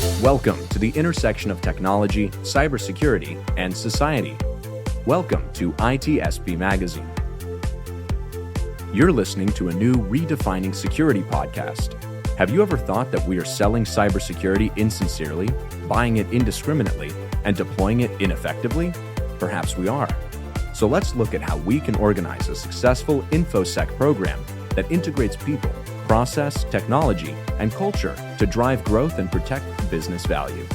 Welcome to the intersection of technology, cybersecurity, and society. Welcome to ITSPmagazine. You're listening to a new Redefining Security podcast. Have you ever thought that we are selling cybersecurity insincerely, buying it indiscriminately, and deploying it ineffectively? Perhaps we are. So let's look at how we can organize a successful InfoSec program that integrates people, process, technology, and culture to drive growth and protect business value.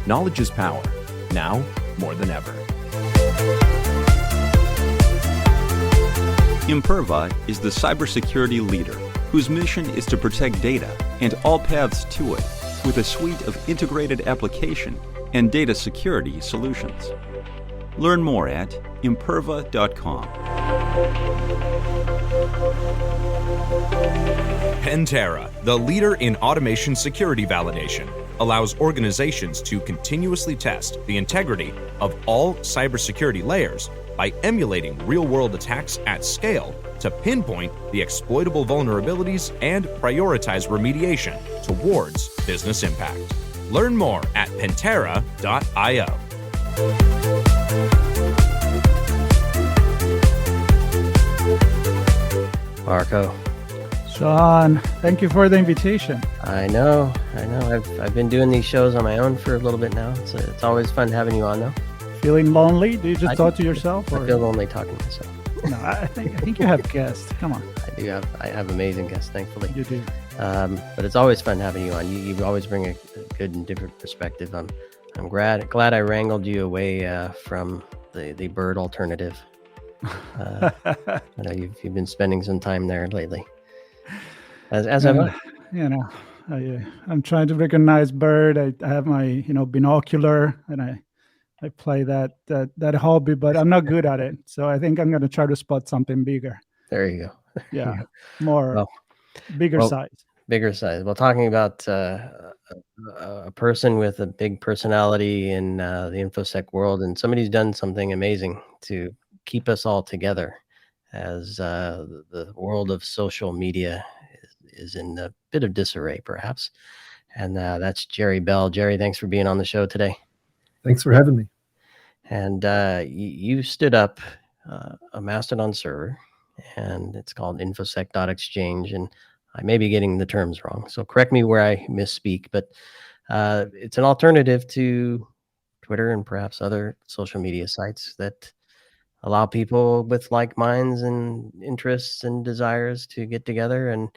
Knowledge is power, now more than ever. Imperva is the cybersecurity leader whose mission is to protect data and all paths to it with a suite of integrated application and data security solutions. Learn more at imperva.com. Pantera, the leader in automation security validation, allows organizations to continuously test the integrity of all cybersecurity layers by emulating real-world attacks at scale to pinpoint the exploitable vulnerabilities and prioritize remediation towards business impact. Learn more at pantera.io. Marco. Sean, thank you for the invitation. I know. I've been doing these shows on my own for a little bit now. It's always fun having you on, though. Feeling lonely? Do you just talk to yourself? I feel lonely talking to myself. No, I think you have guests. Come on. I have amazing guests, thankfully. You do. But it's always fun having you on. You always bring a good and different perspective. I'm glad I wrangled you away from the bird alternative. I know you've been spending some time there lately. As I'm, I'm trying to recognize bird. I have my binocular, and I play that hobby, but I'm not good at it. So I think I'm going to try to spot something bigger. There you go. Yeah, bigger size. Bigger size. Well, talking about a person with a big personality in the InfoSec world, and somebody who's done something amazing to keep us all together as the world of social media is in a bit of disarray, perhaps. And that's Jerry Bell. Jerry, thanks for being on the show today. Thanks for having me. And you stood up a Mastodon server, and it's called InfoSec.Exchange. And I may be getting the terms wrong, so correct me where I misspeak. But it's an alternative to Twitter and perhaps other social media sites that allow people with like minds and interests and desires to get together. And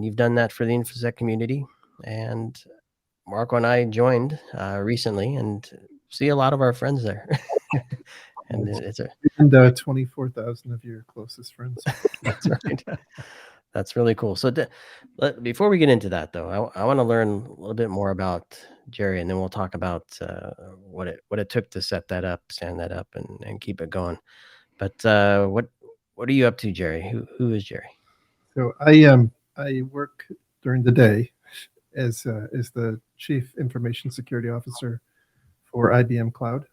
you've done that for the InfoSec community. And Marco and I joined recently and see a lot of our friends there. And it's 24,000 of your closest friends. That's right. That's really cool. So before we get into that, though, I want to learn a little bit more about Jerry, and then we'll talk about what it took to set that up, stand that up, and keep it going. But what are you up to, Jerry? Who is Jerry? So I work during the day as the Chief Information Security Officer for IBM Cloud.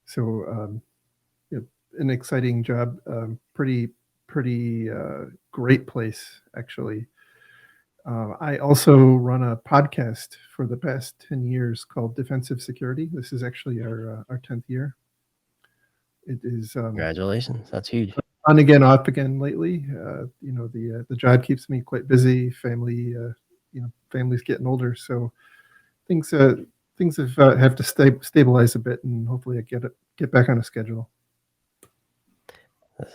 So an exciting job, pretty great place, actually. I also run a podcast for the past 10 years called Defensive Security. This is actually our 10th year. It is Congratulations. That's huge. On again, off again lately. The job keeps me quite busy. Family's getting older, so things have to stabilize a bit, and hopefully I get back on a schedule.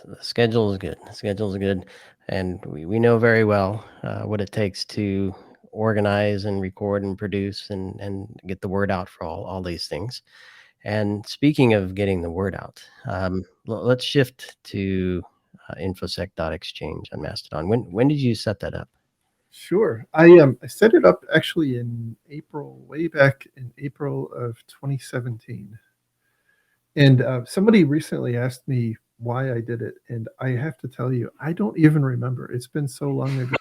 The schedule is good. The schedule is good, and we know very well what it takes to organize and record and produce and get the word out for all these things. And speaking of getting the word out, let's shift to InfoSec.Exchange on Mastodon. When did you set that up? Sure. I set it up actually in April, way back in April of 2017. And somebody recently asked me why I did it, and I have to tell you, I don't even remember. It's been so long ago.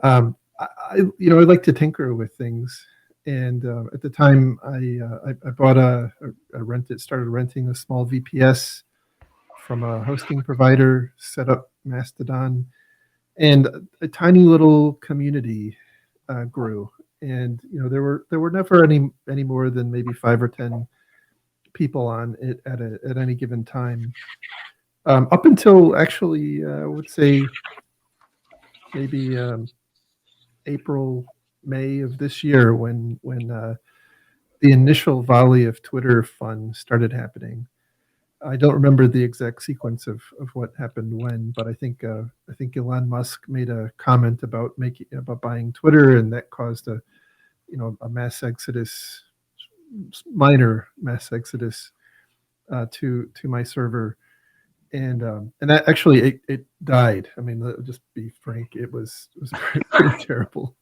I like to tinker with things, and at the time, I bought started renting a small VPS from a hosting provider, set up Mastodon, and a tiny little community grew. and there were never any more than maybe 5 or 10 people on it at any given time, up until actually I would say maybe April, May of this year, when the initial volley of Twitter fun started happening. I don't remember the exact sequence of what happened when, but I think Elon Musk made a comment about buying Twitter, and that caused a mass exodus, minor mass exodus, to my server, and that actually it died. I mean, just be frank, it was a pretty terrible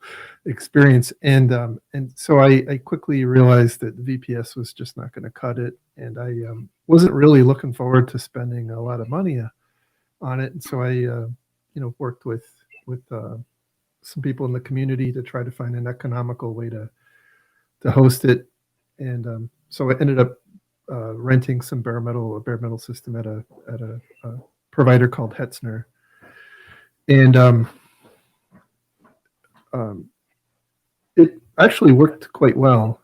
experience, and so I quickly realized that the VPS was just not going to cut it, and I wasn't really looking forward to spending a lot of money on it, and so I worked with some people in the community to try to find an economical way to host it, and so I ended up renting a bare metal system at a provider called Hetzner, and it actually worked quite well.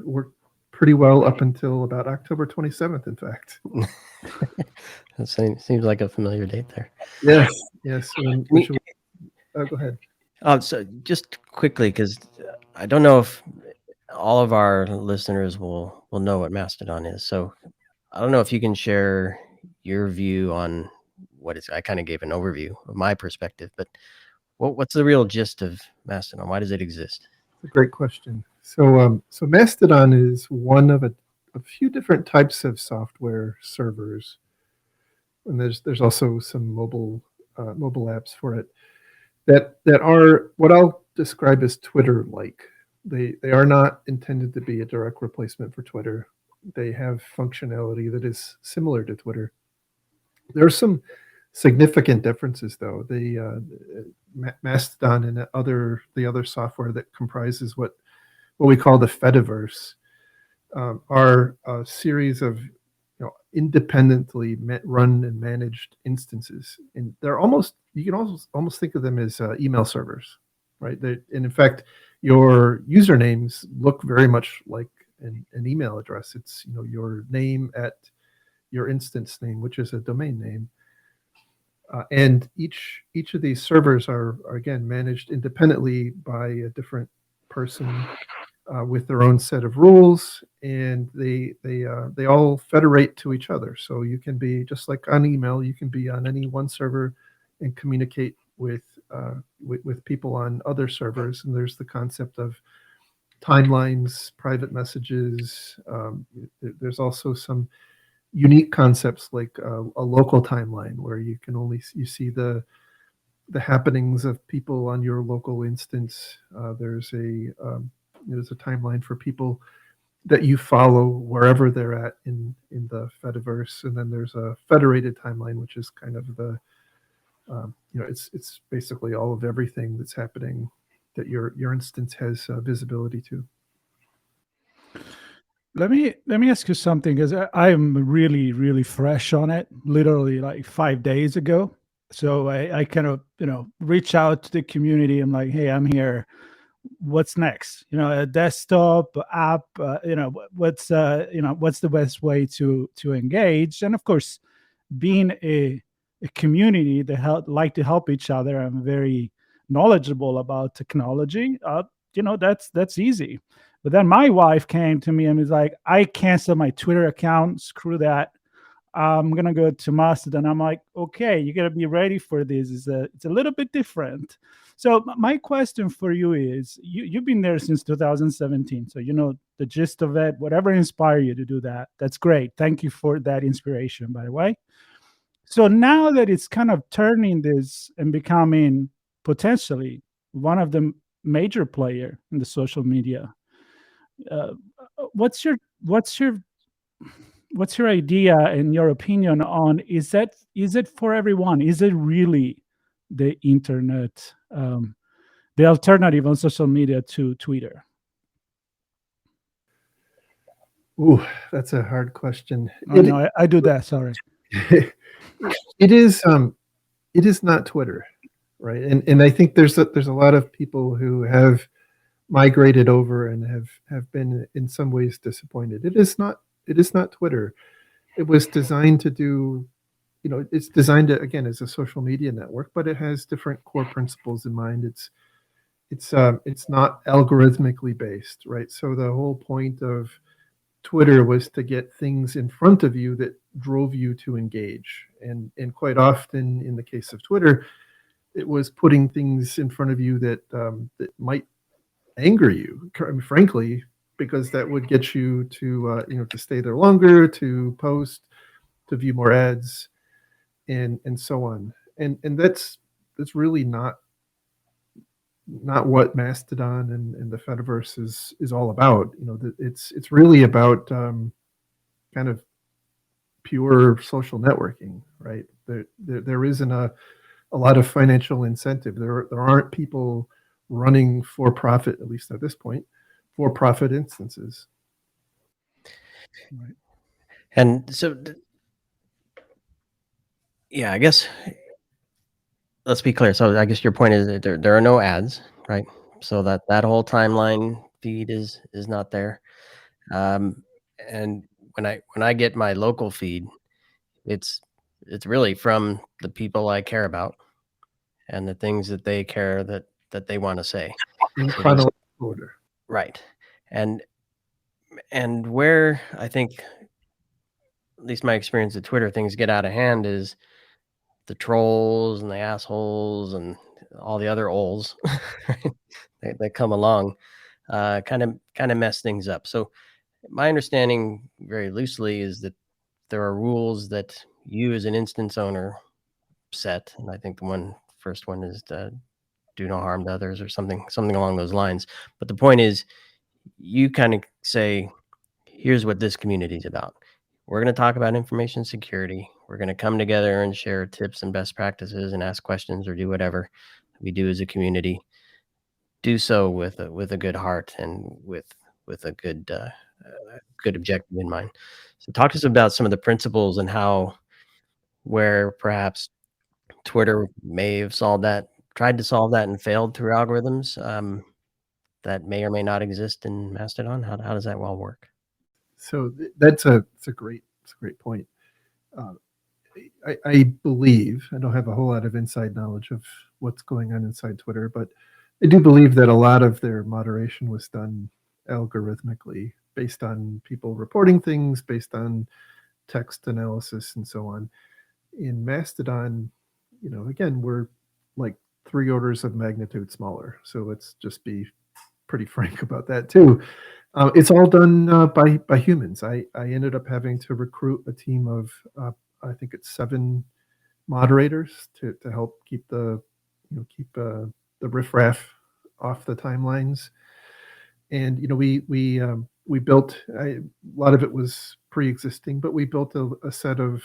Worked pretty well up until about October 27th, in fact. That seems like a familiar date there. Yes. Go ahead. So just quickly, because I don't know if all of our listeners will know what Mastodon is. So I don't know if you can share your view on what is. I kind of gave an overview of my perspective, but what's the real gist of Mastodon? Why does it exist? It's a great question. So Mastodon is one of a few different types of software servers, and there's also some mobile apps for it that are what I'll describe as Twitter-like. They are not intended to be a direct replacement for Twitter. They have functionality that is similar to Twitter. There are some significant differences, though. Mastodon and the other software that comprises what we call the Fediverse are a series of independently run and managed instances, and you can almost think of them as email servers, right? And in fact, your usernames look very much like an email address. It's your name at your instance name, which is a domain name, and each of these servers are again managed independently by a different person with their own set of rules, and they all federate to each other. So you can be, just like on email, you can be on any one server and communicate with people on other servers. And there's the concept of timelines, private messages. There's also some unique concepts like a local timeline, where you see the happenings of people on your local instance. There's a timeline for people that you follow wherever they're at in the Fediverse, and then there's a federated timeline, which is kind of the it's basically all of everything that's happening that your instance has visibility to. Let me ask you something, because I am really, really fresh on it, literally like 5 days ago. So I kind of reach out to the community. I'm like, hey, I'm here. What's next? A desktop app. What's the best way to engage? And of course, being a community that like to help each other, I'm very knowledgeable about technology. That's easy. But then my wife came to me and was like, I canceled my Twitter account. Screw that. I'm going to go to Mastodon. I'm like, okay, you got to be ready for this. It's a little bit different. So my question for you is, you've been there since 2017. So you know the gist of it. Whatever inspired you to do that, that's great. Thank you for that inspiration, by the way. So now that it's kind of turning this and becoming potentially one of the major player in the social media, what's your idea and your opinion on, is it for everyone? Is it really the internet, the alternative on social media to Twitter? Ooh, that's a hard question. No, I do that. Sorry. It is not Twitter, right? And I think there's a lot of people who have migrated over and have been in some ways disappointed. It is not Twitter. It was designed to do, it's designed to, again, as a social media network, but it has different core principles in mind. It's not algorithmically based, right? So the whole point of Twitter was to get things in front of you that drove you to engage. And quite often in the case of Twitter, it was putting things in front of you that that might anger you, frankly, because that would get you to to stay there longer, to post, to view more ads, and so on. And that's really not what Mastodon and the Fediverse is all about. It's really about kind of pure social networking, right? There isn't a lot of financial incentive. There aren't people running for profit, at least at this point, for profit instances. Right. And so, yeah, I guess let's be clear. So I guess your point is that there are no ads, right? So that whole timeline feed is not there. And when I get my local feed, it's really from the people I care about and the things that they care that they want to say. In So chronological order. right. And where I think, at least my experience at Twitter, things get out of hand is the trolls and the assholes and all the other oles that come along, kind of mess things up. So my understanding, very loosely, is that there are rules that you as an instance owner set, and I think the first one is to do no harm to others or something along those lines. But the point is, you kind of say, here's what this community is about. We're going to talk about information security. We're going to come together and share tips and best practices and ask questions or do whatever we do as a community. Do so with a good heart and with a good objective in mind. So talk to us about some of the principles and how, where perhaps Twitter may have tried to solve that and failed through algorithms that may or may not exist in Mastodon. How does that well work? So it's a great point. I believe, I don't have a whole lot of inside knowledge of what's going on inside Twitter, but I do believe that a lot of their moderation was done algorithmically, based on people reporting things, based on text analysis, and so on. In Mastodon, again, we're like 3 orders of magnitude smaller. So let's just be pretty frank about that too. It's all done by humans. I ended up having to recruit a team of I think it's 7 moderators to help keep the riffraff off the timelines. And we built a lot of it was pre-existing, but we built a set of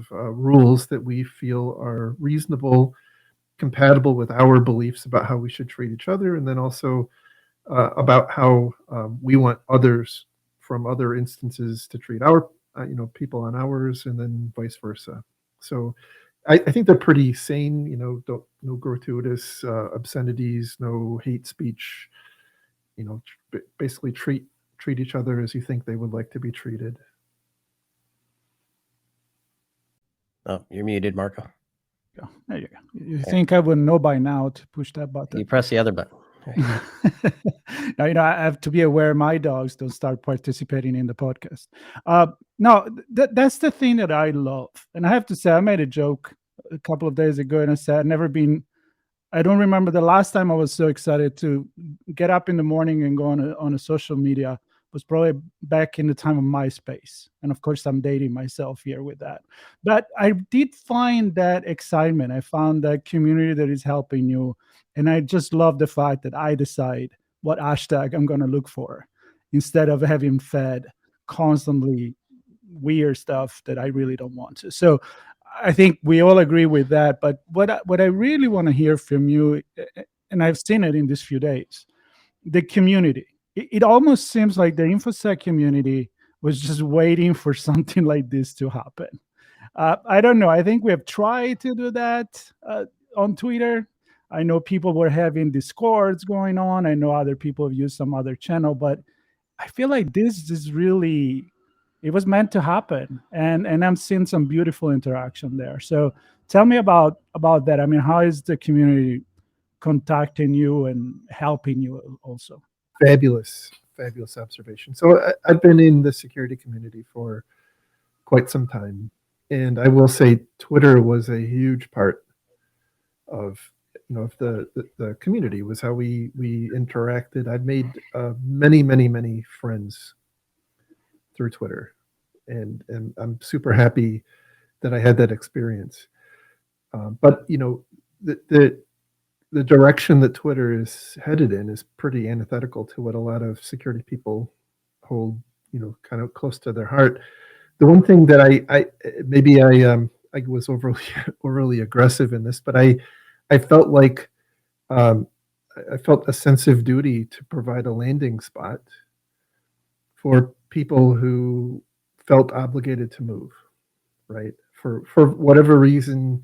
rules that we feel are reasonable, compatible with our beliefs about how we should treat each other, and then also about how we want others from other instances to treat our people on ours, and then vice versa. So I think they're pretty sane. No gratuitous obscenities, no hate speech. Basically treat each other as you think they would like to be treated. Oh, you're muted, Marco. There you go. You think I would know by now to push that button? You press the other button. Now, I have to be aware my dogs don't start participating in the podcast. No, that's the thing that I love. And I have to say, I made a joke a couple of days ago, and I said, I don't remember the last time I was so excited to get up in the morning and go on a social media. Was probably back in the time of MySpace. And of course, I'm dating myself here with that. But I did find that excitement. I found that community that is helping you. And I just love the fact that I decide what hashtag I'm going to look for instead of having fed constantly weird stuff that I really don't want to. So I think we all agree with that. But what I really want to hear from you, and I've seen it in these few days, the community. It almost seems like the InfoSec community was just waiting for something like this to happen. I don't know. I think we have tried to do that on Twitter. I know people were having discords going on. I know other people have used some other channel, but I feel like this is really, it was meant to happen, and I'm seeing some beautiful interaction there. So tell me about that. I mean, how is the community contacting you and helping you also? Fabulous, fabulous observation. So I've been in the security community for quite some time, and I will say Twitter was a huge part of of the community. Was how we interacted. I've made many friends through Twitter, and I'm super happy that I had that experience. But the direction that Twitter is headed in is pretty antithetical to what a lot of security people hold, kind of close to their heart. The one thing that I was overly aggressive in this, but I felt like I felt a sense of duty to provide a landing spot for people who felt obligated to move, right? For whatever reason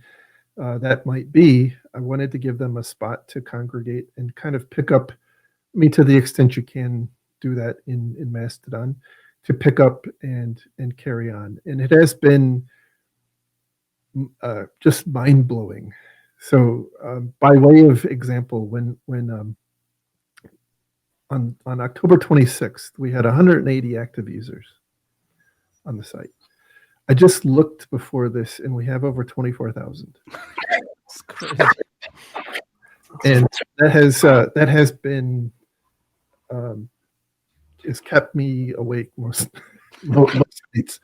that might be, I wanted to give them a spot to congregate and kind of pick up, to the extent you can do that in Mastodon, to pick up and carry on. And it has been just mind blowing. So, by way of example, when on October 26th, we had 180 active users on the site. I just looked before this, and we have over 24,000. It's crazy. And that has been has kept me awake most nights.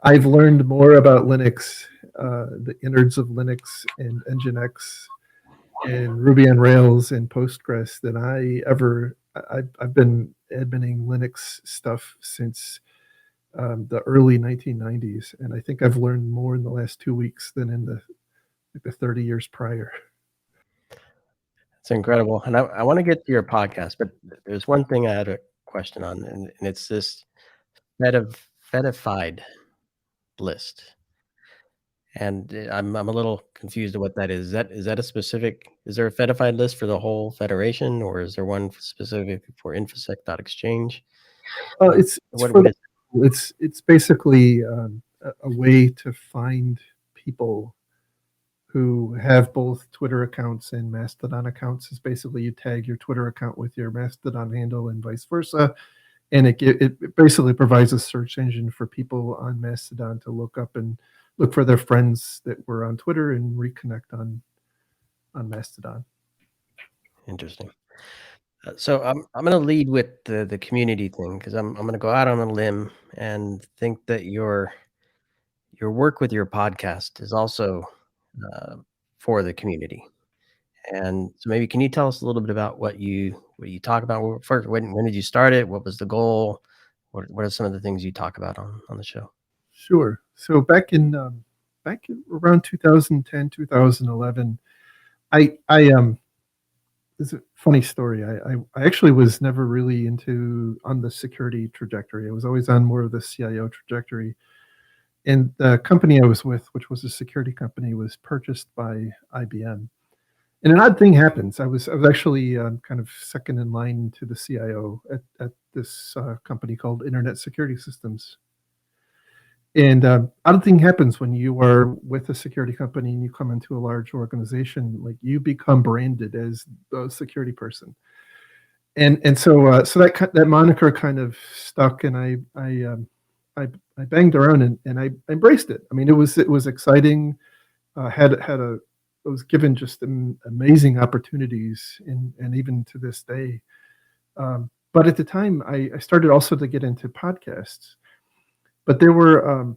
I've learned more about Linux, the innards of Linux and Nginx and Ruby on Rails and Postgres than I've been adminning Linux stuff since the early 1990s, and I think I've learned more in the last 2 weeks than in the 30 years prior. It's incredible. And I want to get to your podcast, but there's one thing I had a question on, and it's this fedified list. And I'm a little confused at what that is. Is that a specific? Is there a fedified list for the whole federation, or is there one specific for InfoSec.Exchange? It's basically a way to find people who have both Twitter accounts and Mastodon accounts. Is basically you tag your Twitter account with your Mastodon handle and vice versa, and it basically provides a search engine for people on Mastodon to look up and look for their friends that were on Twitter and reconnect on Mastodon. Interesting. So I'm going to lead with the community thing, because I'm going to go out on a limb and think that your work with your podcast is also for the community. And so maybe can you tell us a little bit about what you talk about? First, when did you start it? What was the goal? What are some of the things you talk about on the show? Sure. So back in around 2010, 2011, it's a funny story. I actually was never really on the security trajectory. I was always on more of the CIO trajectory. And the company I was with, which was a security company, was purchased by IBM. And an odd thing happens. I was actually kind of second in line to the CIO at this company called Internet Security Systems. And odd thing happens when you are with a security company and you come into a large organization, like you become branded as the security person. And so that moniker kind of stuck, and I banged around and I embraced it. I mean, it was exciting. I was given just amazing opportunities, and even to this day. But at the time, I started also to get into podcasts. But there were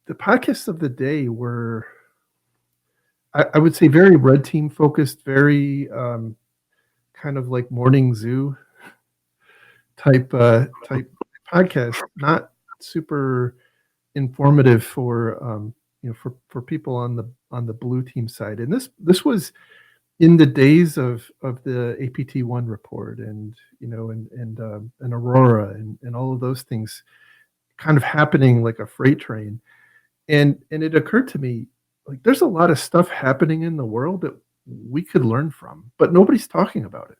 the podcasts of the day were, I would say, very red team focused, very kind of like morning zoo type podcast, not super informative for for people on the blue team side. And this was in the days of the APT1 report and Aurora and all of those things kind of happening like a freight train. And it occurred to me, like, there's a lot of stuff happening in the world that we could learn from, but nobody's talking about it.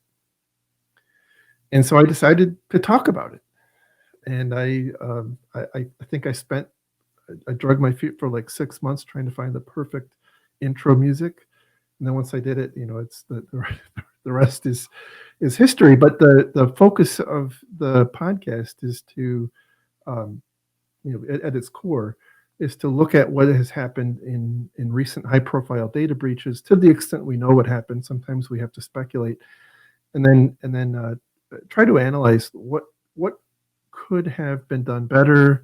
And so I decided to talk about it. And I think I drug my feet for like 6 months trying to find the perfect intro music. And then once I did it, it's the rest is history. But the focus of the podcast is to, at its core, is to look at what has happened in recent high-profile data breaches. To the extent we know what happened, sometimes we have to speculate, and then try to analyze what could have been done better.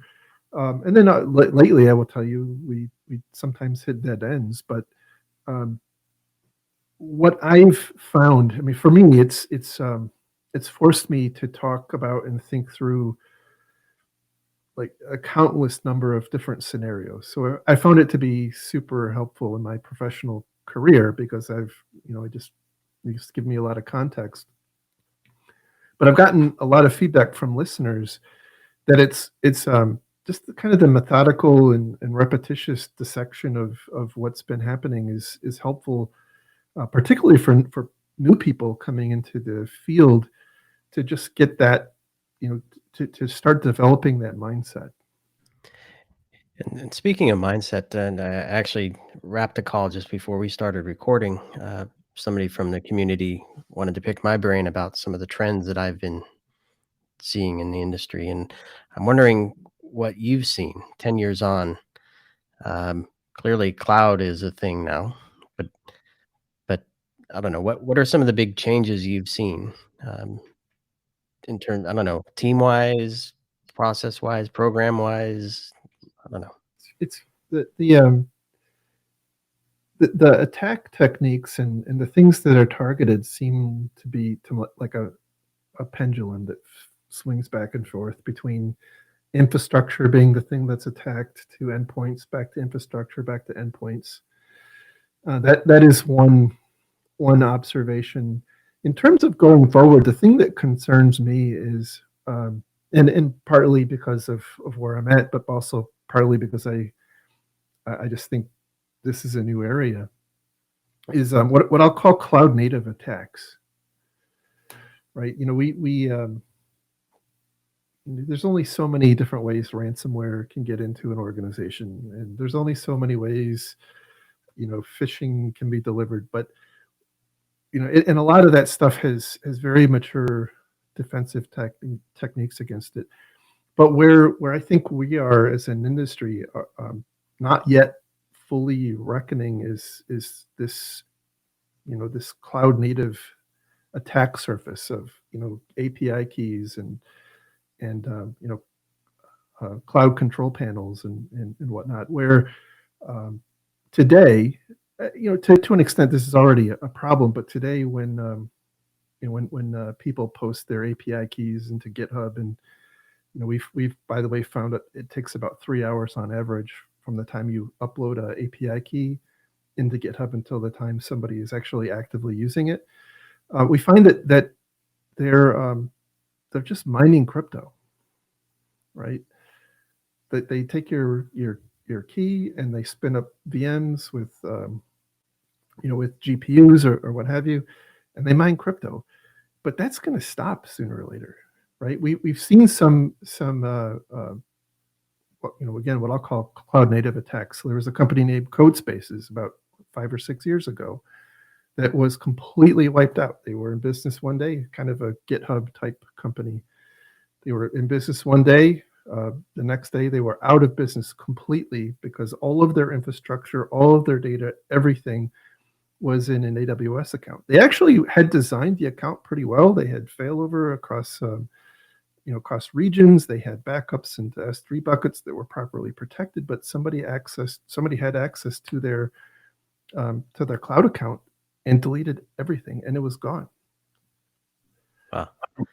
And then lately, I will tell you, we sometimes hit dead ends. But what I've found, I mean, for me, it's forced me to talk about and think through like a countless number of different scenarios. So I found it to be super helpful in my professional career because it just give me a lot of context. But I've gotten a lot of feedback from listeners that it's just kind of the methodical and repetitious dissection of what's been happening is helpful, particularly for new people coming into the field, to just get that, to start developing that mindset. And speaking of mindset, and I actually wrapped a call just before we started recording. Somebody from the community wanted to pick my brain about some of the trends that I've been seeing in the industry. And I'm wondering what you've seen 10 years on. Clearly, cloud is a thing now, but I don't know, what are some of the big changes you've seen in terms, I don't know, team-wise, process-wise, program-wise? I don't know. It's the attack techniques and the things that are targeted seem to be like a pendulum that swings back and forth between infrastructure being the thing that's attacked, to endpoints, back to infrastructure, back to endpoints. That is one observation. In terms of going forward, the thing that concerns me is, and partly because of where I'm at, but also partly because I just think this is a new area, is what I'll call cloud native attacks. Right? We there's only so many different ways ransomware can get into an organization, and there's only so many ways, phishing can be delivered. But and a lot of that stuff has very mature defensive techniques against it. But where I think we are as an industry, not yet fully reckoning is this, this cloud native attack surface of API keys and cloud control panels and whatnot, where today, to an extent, this is already a problem. But today, when people post their API keys into GitHub, and we've by the way found that it takes about 3 hours on average from the time you upload a API key into GitHub until the time somebody is actually actively using it. We find that they're just mining crypto, right? That they take your key and they spin up VMs with with GPUs or what have you, and they mine crypto. But that's going to stop sooner or later, right? We've seen some again, what I'll call cloud native attacks. There was a company named CodeSpaces about 5 or 6 years ago that was completely wiped out. They were in business one day, kind of a GitHub type company. They were in business one day. The next day, they were out of business completely because all of their infrastructure, all of their data, everything was in an AWS account. They actually had designed the account pretty well. They had failover across across regions. They had backups into S3 buckets that were properly protected, but somebody had access to their cloud account and deleted everything, and it was gone. Wow.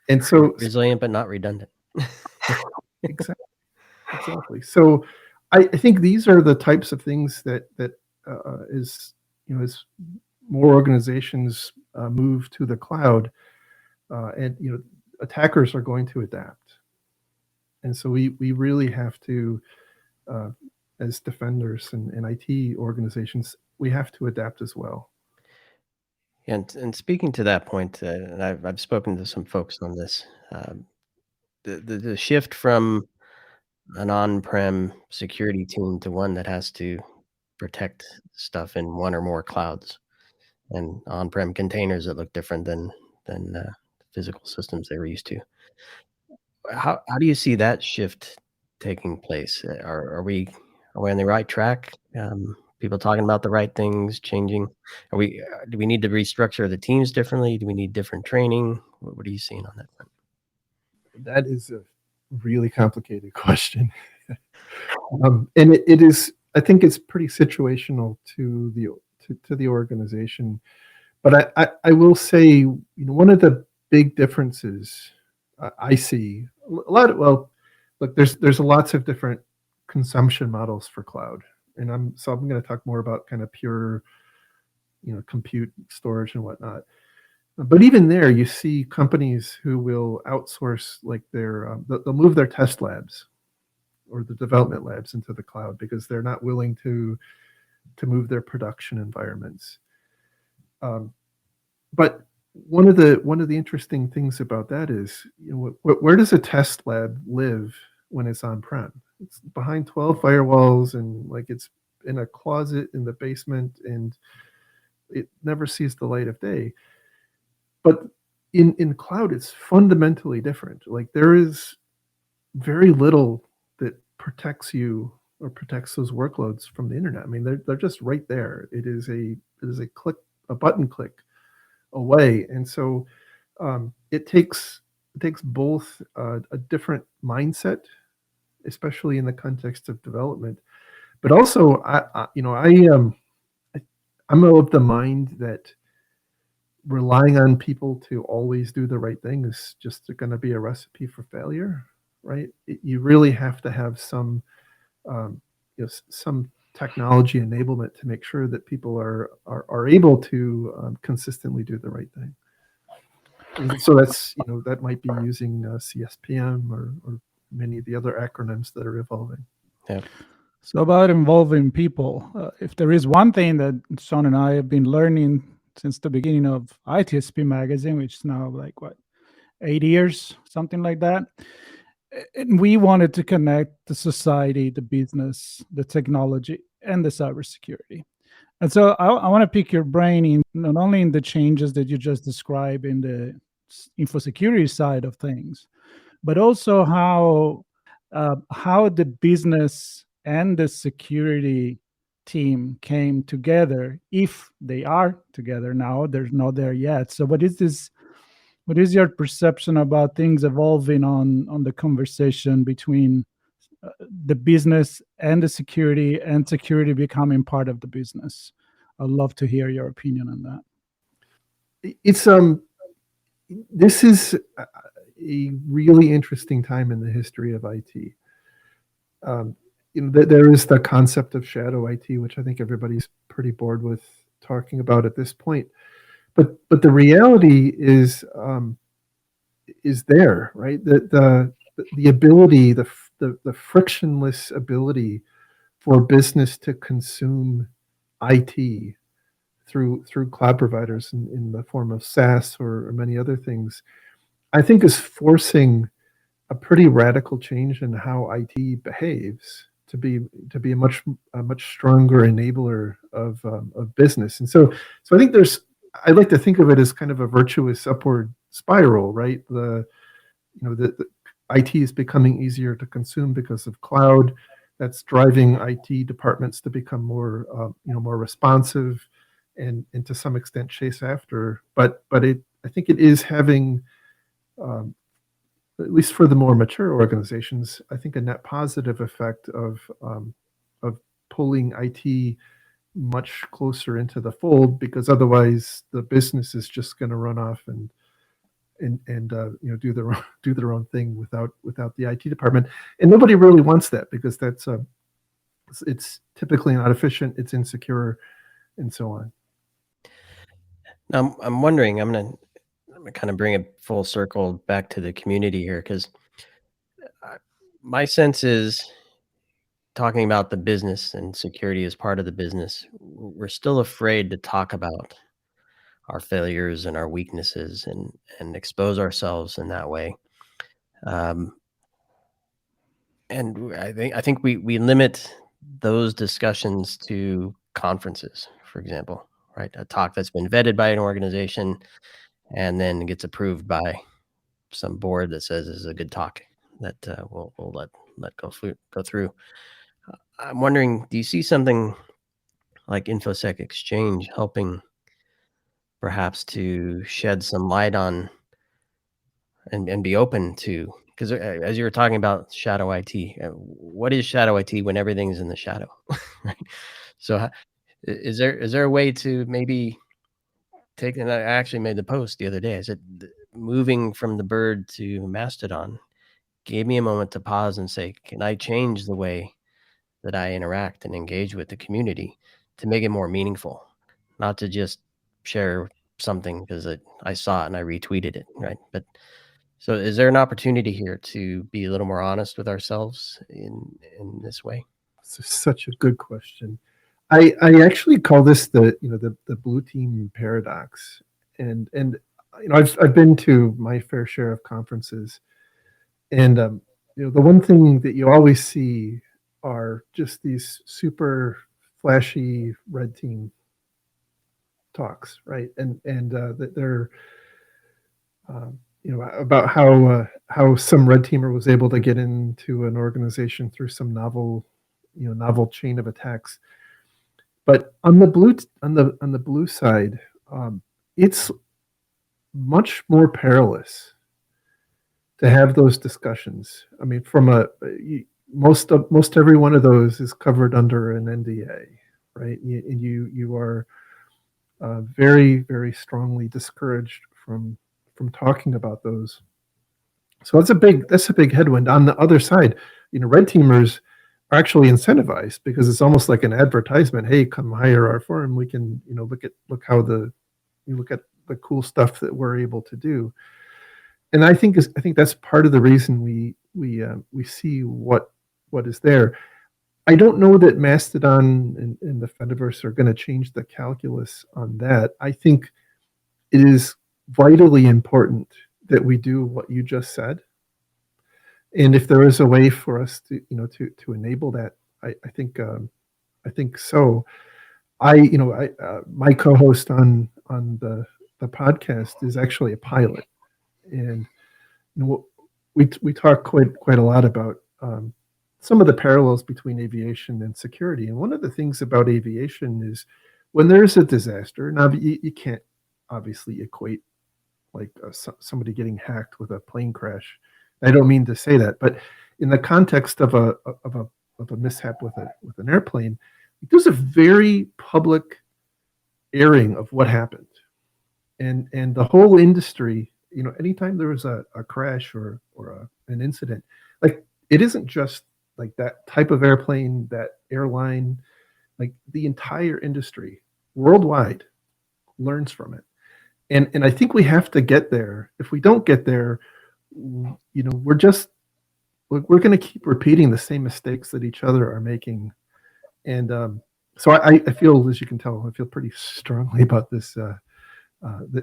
And so resilient but not redundant. Exactly. So I think these are the types of things that as more organizations move to the cloud, and attackers are going to adapt. And so we really have to, as defenders and IT organizations, we have to adapt as well. And speaking to that point, and I've spoken to some folks on this, the shift from an on-prem security team to one that has to protect stuff in one or more clouds and on-prem containers that look different than physical systems they were used to. How do you see that shift taking place? Are we on the right track? People talking about the right things, changing? Do we need to restructure the teams differently? Do we need different training? What are you seeing on that front? That is a really complicated question. And it is, I think it's pretty situational to the organization. But I will say, one of the big differences I see a lot of, well, look, there's lots of different consumption models for cloud. And I'm going to talk more about kind of pure, compute storage and whatnot. But even there, you see companies who will outsource like they'll move their test labs or the development labs into the cloud because they're not willing to move their production environments. But one of the interesting things about that is, where does a test lab live when it's on-prem? It's behind 12 firewalls and like it's in a closet in the basement and it never sees the light of day. But in cloud, it's fundamentally different. Like there is very little that protects you or protects those workloads from the internet. I mean, they're just right there. It is a button click away, and so it takes both a different mindset, especially in the context of development, but also I'm of the mind that relying on people to always do the right thing is just going to be a recipe for failure, right? You really have to have some some technology enablement to make sure that people are able to consistently do the right thing. And so that's, that might be using CSPM or many of the other acronyms that are evolving. Yeah. So about involving people, if there is one thing that Sean and I have been learning since the beginning of ITSPmagazine, which is now like 8 years, something like that. And we wanted to connect the society, the business, the technology, and the cybersecurity. And so I want to pick your brain in not only in the changes that you just described in the InfoSecurity side of things, but also how the business and the security team came together, if they are together now. They're not there yet. So what is your perception about things evolving on the conversation between the business and the security, and security becoming part of the business? I'd love to hear your opinion on that. It's this is a really interesting time in the history of IT. There is the concept of shadow IT, which I think everybody's pretty bored with talking about at this point. But the reality is there, right? The ability, the frictionless ability for business to consume IT through cloud providers in the form of SaaS or many other things, I think is forcing a pretty radical change in how IT behaves to be a much stronger enabler of business. And so I think I like to think of it as kind of a virtuous upward spiral, right? The IT is becoming easier to consume because of cloud. That's driving IT departments to become more responsive and to some extent chase after. But I think it is having, at least for the more mature organizations, I think a net positive effect of pulling IT much closer into the fold, because otherwise the business is just going to run off and do their own thing without the IT department, and nobody really wants that, because it's typically not efficient, it's insecure, and so on. Now, I'm wondering, I'm gonna kind of bring it full circle back to the community here, because my sense is, talking about the business and security as part of the business, we're still afraid to talk about our failures and our weaknesses and expose ourselves in that way. And I think we limit those discussions to conferences, for example, right? A talk that's been vetted by an organization and then gets approved by some board that says this is a good talk that we'll let go through. I'm wondering, do you see something like InfoSec.Exchange helping perhaps to shed some light on and be open to, because as you were talking about shadow IT, what is shadow IT when everything's in the shadow, right? So is there a way to maybe take, and I actually made the post the other day, I said, moving from the bird to Mastodon gave me a moment to pause and say, can I change the way that I interact and engage with the community to make it more meaningful, not to just share something because I saw it and I retweeted it, right? But so is there an opportunity here to be a little more honest with ourselves in this way? It's such a good question. I actually call this the blue team paradox, and I've been to my fair share of conferences, and the one thing that you always see are just these super flashy red team talks, right? And that they're about how some red teamer was able to get into an organization through some novel chain of attacks. But on the blue side, it's much more perilous to have those discussions. I mean, most every one of those is covered under an NDA, right? And you are very, very strongly discouraged from talking about those. So that's a big headwind. On the other side, red teamers are actually incentivized because it's almost like an advertisement. Hey, come hire our firm. We can, look at the cool stuff that we're able to do. And I think that's part of the reason we see what is there. I don't know that Mastodon and the Fediverse are going to change the calculus on that. I think it is vitally important that we do what you just said. And if there is a way for us to enable that, I think so. My co-host on the podcast is actually a pilot, and we talk quite a lot about some of the parallels between aviation and security. And one of the things about aviation is when there's a disaster. Now you can't obviously equate like somebody getting hacked with a plane crash. I don't mean to say that, but in the context of a mishap with an airplane, there's a very public airing of what happened, and the whole industry. Anytime there was a crash or an incident, like it isn't just like that type of airplane, that airline, like the entire industry worldwide learns from it. And I think we have to get there. If we don't get there, we're going to keep repeating the same mistakes that each other are making. And so I feel, as you can tell, I feel pretty strongly about this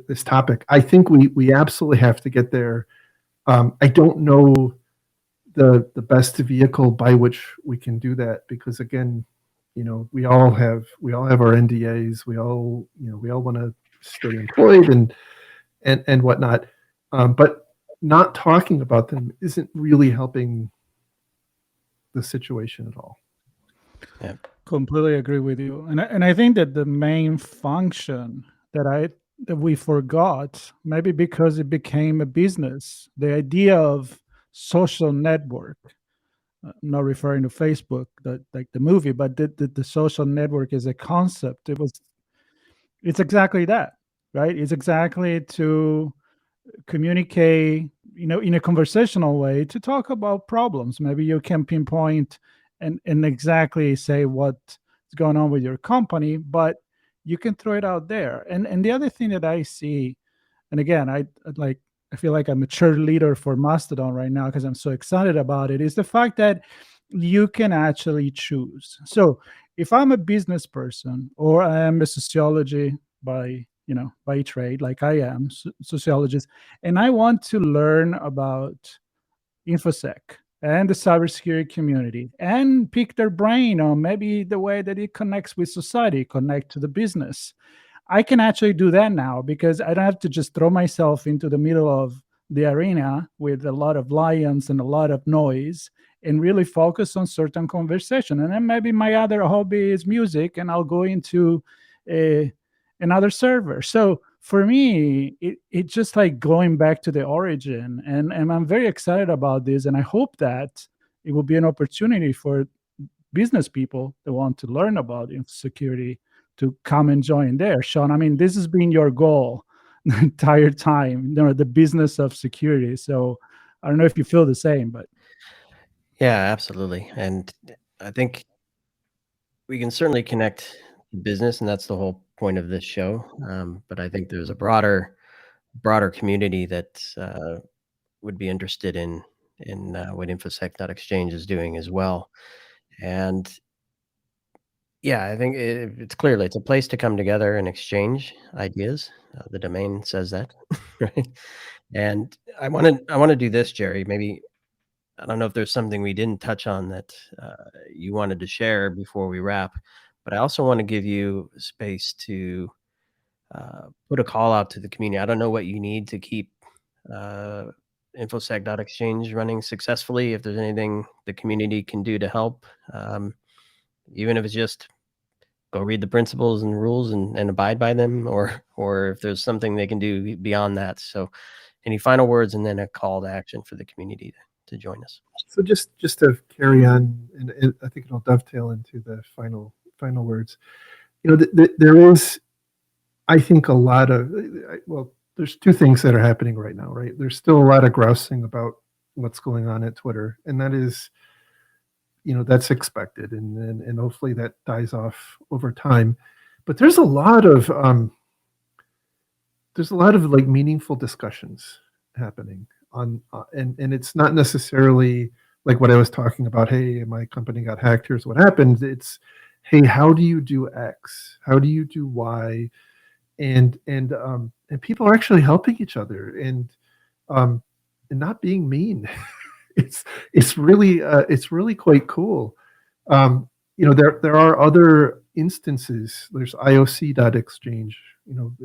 this topic. I think we absolutely have to get there. I don't know the best vehicle by which we can do that because, again, we all have our NDAs. We all want to stay employed and whatnot, but not talking about them isn't really helping the situation at all. Yeah, completely agree with you, and I think that the main function that we forgot, maybe because it became a business, the idea of social network. I'm not referring to Facebook, like the movie, but the social network is a concept. It's exactly that, right? It's exactly to communicate, in a conversational way, to talk about problems. Maybe you can pinpoint and exactly say what's going on with your company, but you can throw it out there. And the other thing that I see, and again, I feel like I'm a cheerleader for Mastodon right now because I'm so excited about it, is the fact that you can actually choose. So if I'm a business person or I am a sociology by by trade, like I am, sociologist, and I want to learn about InfoSec and the cybersecurity community and pick their brain on maybe the way that it connects with society, connect to the business. I can actually do that now because I don't have to just throw myself into the middle of the arena with a lot of lions and a lot of noise and really focus on certain conversation. And then maybe my other hobby is music and I'll go into another server. So for me, it's just like going back to the origin. And I'm very excited about this. And I hope that it will be an opportunity for business people that want to learn about security to come and join there. Sean, I mean, this has been your goal the entire time, the business of security. So I don't know if you feel the same, but. Yeah, absolutely. And I think we can certainly connect business, and that's the whole point of this show. But I think there's a broader community that would be interested in what InfoSec.Exchange is doing as well. And yeah, I think it's clearly it's a place to come together and exchange ideas. The domain says that, right? And I want to do this, Jerry. Maybe I don't know if there's something we didn't touch on that you wanted to share before we wrap, but I also want to give you space to put a call out to the community. I don't know what you need to keep InfoSec.Exchange running successfully. If there's anything the community can do to help, even if it's just go read the principles and rules and abide by them, or if there's something they can do beyond that. So any final words and then a call to action for the community to join us. So just to carry on, and I think it'll dovetail into the final words. There is, I think, a lot of, well, there's two things that are happening right now, right? There's still a lot of grousing about what's going on at Twitter, and that is, that's expected, and hopefully that dies off over time. But there's a lot of like meaningful discussions happening on, and it's not necessarily like what I was talking about. Hey, my company got hacked. Here's what happened. It's, hey, how do you do X? How do you do Y? And people are actually helping each other and not being mean. It's really quite cool. There are other instances. There's IOC.Exchange. You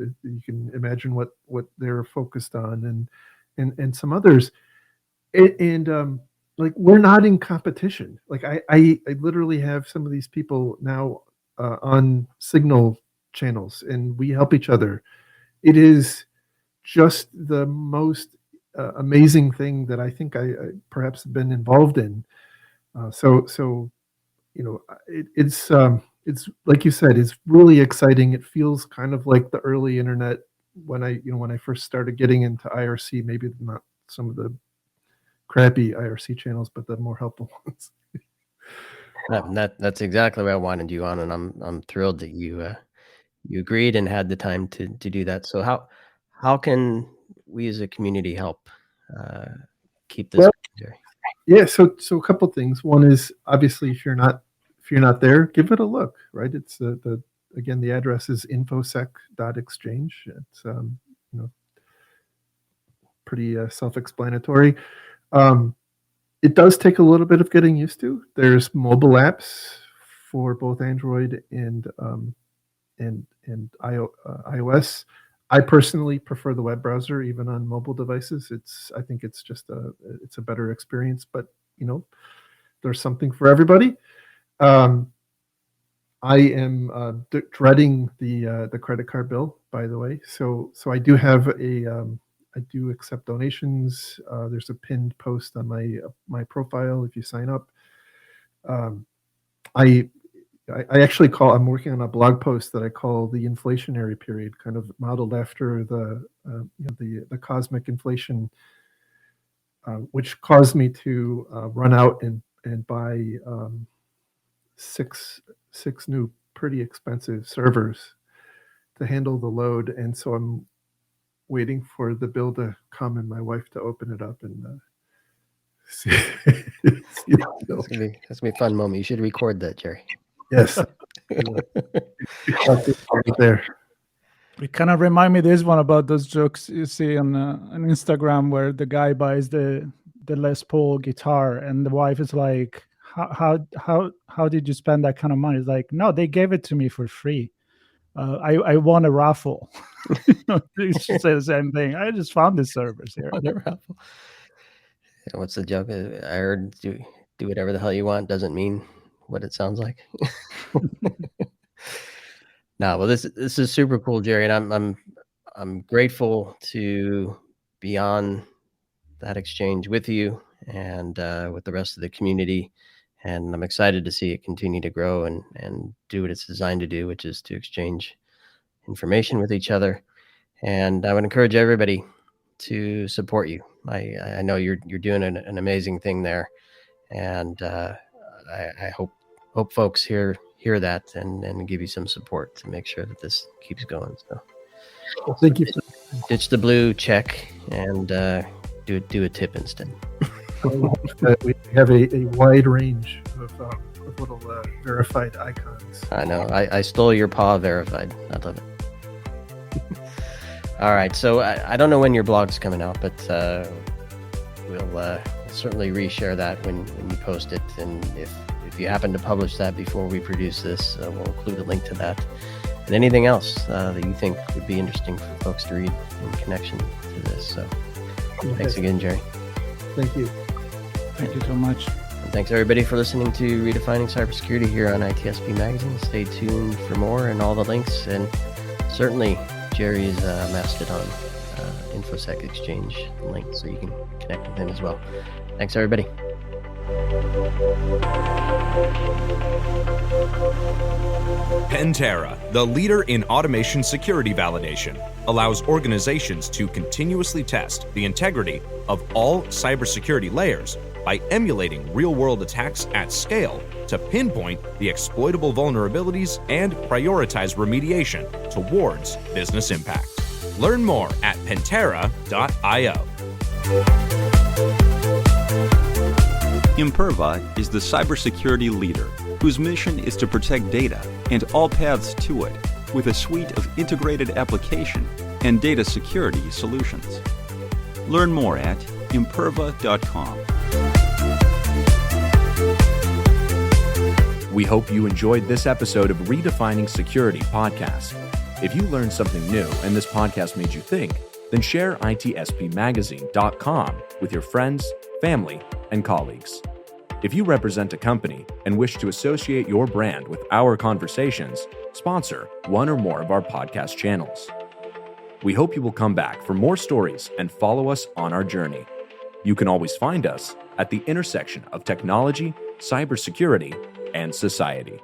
can imagine what they're focused on, and some others. And like, we're not in competition. Like I literally have some of these people now on Signal channels, and we help each other. It is just the most amazing thing that I think I perhaps have been involved in. So it's like you said, it's really exciting. It feels kind of like the early internet when I first started getting into IRC. Maybe not some of the crappy IRC channels, but the more helpful ones. That's exactly what I wanted you on, and I'm thrilled that you agreed and had the time to do that. So how can we as a community help keep this going? Yeah, so a couple things. One is, obviously, if you're not there, give it a look. Right, it's again, the address is InfoSec.Exchange. It's pretty self-explanatory. It does take a little bit of getting used to. There's mobile apps for both Android and iOS. I personally prefer the web browser, even on mobile devices. I think it's just it's a better experience, but there's something for everybody. I am dreading the credit card bill, by the way. So I do have I do accept donations. There's a pinned post on my profile if you sign up. I actually I'm working on a blog post that I call the inflationary period, kind of modeled after the cosmic inflation, which caused me to run out and buy six new pretty expensive servers to handle the load. And so I'm waiting for the bill to come and my wife to open it up and see. That's gonna be a fun moment. You should record that, Jerry. Yes. Right there. It kind of remind me this one about those jokes you see on Instagram where the guy buys the Les Paul guitar and the wife is like, how did you spend that kind of money? It's like, no, they gave it to me for free. I won a raffle. You should say the same thing. I just found this service here. On a raffle. What's the joke? I heard do whatever the hell you want doesn't mean what it sounds like. No, well, this is super cool, Jerry, and I'm grateful to be on that exchange with you and with the rest of the community, and I'm excited to see it continue to grow and do what it's designed to do, which is to exchange information with each other. And I would encourage everybody to support you. I know you're doing an amazing thing there, and I hope folks hear that and give you some support to make sure that this keeps going. So, Well, thank you. ditch the blue check and do a tip instead. We have a wide range of little verified icons. I know. I stole your paw verified. I love it. All right. So I don't know when your blog's coming out, but we'll certainly reshare that when you post it. And if you happen to publish that before we produce this, we'll include a link to that. And anything else that you think would be interesting for folks to read in connection to this. So thanks again, Jerry. Thank you. Thank you so much. And thanks everybody for listening to Redefining Cybersecurity here on ITSP Magazine. Stay tuned for more and all the links, and certainly Jerry's Mastodon InfoSec.Exchange link, so you can connect with him as well. Thanks everybody. Pantera, the leader in automation security validation, allows organizations to continuously test the integrity of all cybersecurity layers by emulating real-world attacks at scale to pinpoint the exploitable vulnerabilities and prioritize remediation towards business impact. Learn more at pantera.io. Imperva is the cybersecurity leader whose mission is to protect data and all paths to it with a suite of integrated application and data security solutions. Learn more at imperva.com. We hope you enjoyed this episode of Redefining Security podcast. If you learned something new and this podcast made you think, then share ITSPmagazine.com with your friends, family, and colleagues. If you represent a company and wish to associate your brand with our conversations, sponsor one or more of our podcast channels. We hope you will come back for more stories and follow us on our journey. You can always find us at the intersection of technology, cybersecurity, and society.